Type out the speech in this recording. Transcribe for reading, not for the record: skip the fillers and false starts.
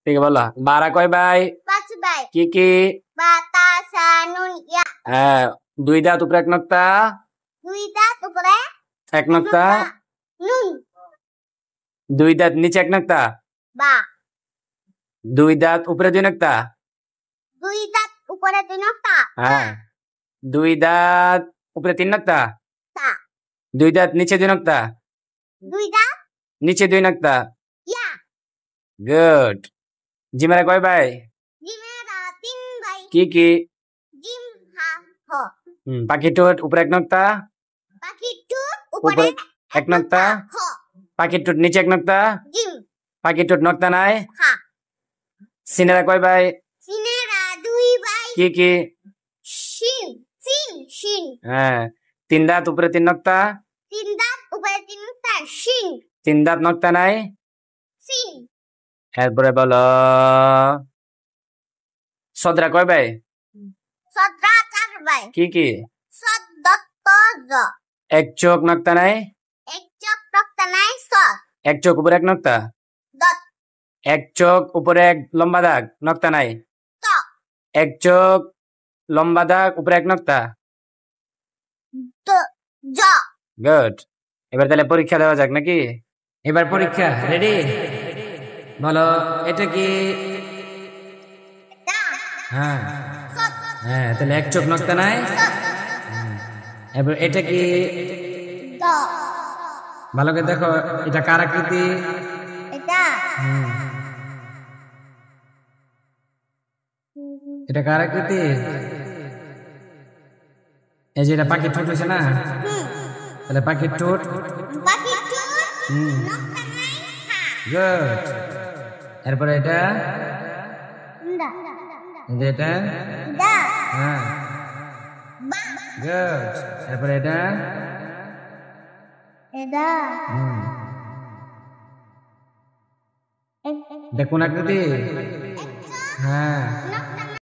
ঠিক আছে বলো। বারা কয় ভাই? 5 ভাই। কি কি? বাতাসা নুন ইয়া। হ্যাঁ, 2 দাঁত উপরে 1 নক্তা। 2 দাঁত উপরে 1 নক্তা। নুন। 2 দাঁত নিচে 1 নক্তা। বা। 2 দাঁত উপরে 2 নক্তা। 2 দাঁত উপরে 2 নক্তা। হ্যাঁ। 2 দাঁত উপরে 3 নক্তা। তা। 2 দাঁত নিচে 2 নক্তা। 2 দাঁত নিচে 2 নক্তা। ইয়া। গুড। জিমারা কয় ভাই? জিমেরা 3 ভাই। কি কি? জিম হা হ। পাখি ঠোঁট উপরে 1 নক্তা। পাখি ঠোঁট উপরে 1 নক্তা। হ। পাখি ঠোঁট নিচে 1 নক্তা। জিম। পাখি ঠোঁট নক্তা নাই। হা। সিনেরা কয় ভাই? সিনেরা 2 ভাই। কি কি? শিন। শিন। হ্যাঁ। 3 দাঁত উপরে 3 নক্তা। 3 দাঁত উপরে 3 নক্তা। শিন। 3 দাঁত নক্তা নাই। সিন। এরপরে বলো সদরা কয় ভাই? সদরা 4 ভাই। কি কি? সদত্ত জ। 1 চোখ নক্তা নাই। 1 চোখ নক্তা নাই স। 1 চোখ উপরে 1 নক্তা। দত। 1 চোখ উপরে 1 লম্বা দাগ নক্তা নাই। ত। 1 চোখ লম্বা দাগ উপরে 1 নক্তা। ত জ। গুড। এবার তাহলে পরীক্ষা দেওয়া যাক নাকি? এবার পরীক্ষা রেডি? বলো এটা কি? হ্যাঁ হ্যাঁ, তাহলে 1 চোখ নক্তা নাই। এবার এটা কি? দ। ভালো করে দেখো, এটা কার আকৃতি? এটা এটা কার আকৃতি? এই যে এটা পাখির ঠোঁট হয়েছে না? তাহলে পাখির ঠোঁট। পাখি ঠোঁট নক্তা নাই হা। গুড। এরপরে এটা দা। এটা দা। হ্যাঁ বা। গুড। এরপরে এটা এটা এটা কোন আকৃতি? হ্যাঁ নক্তা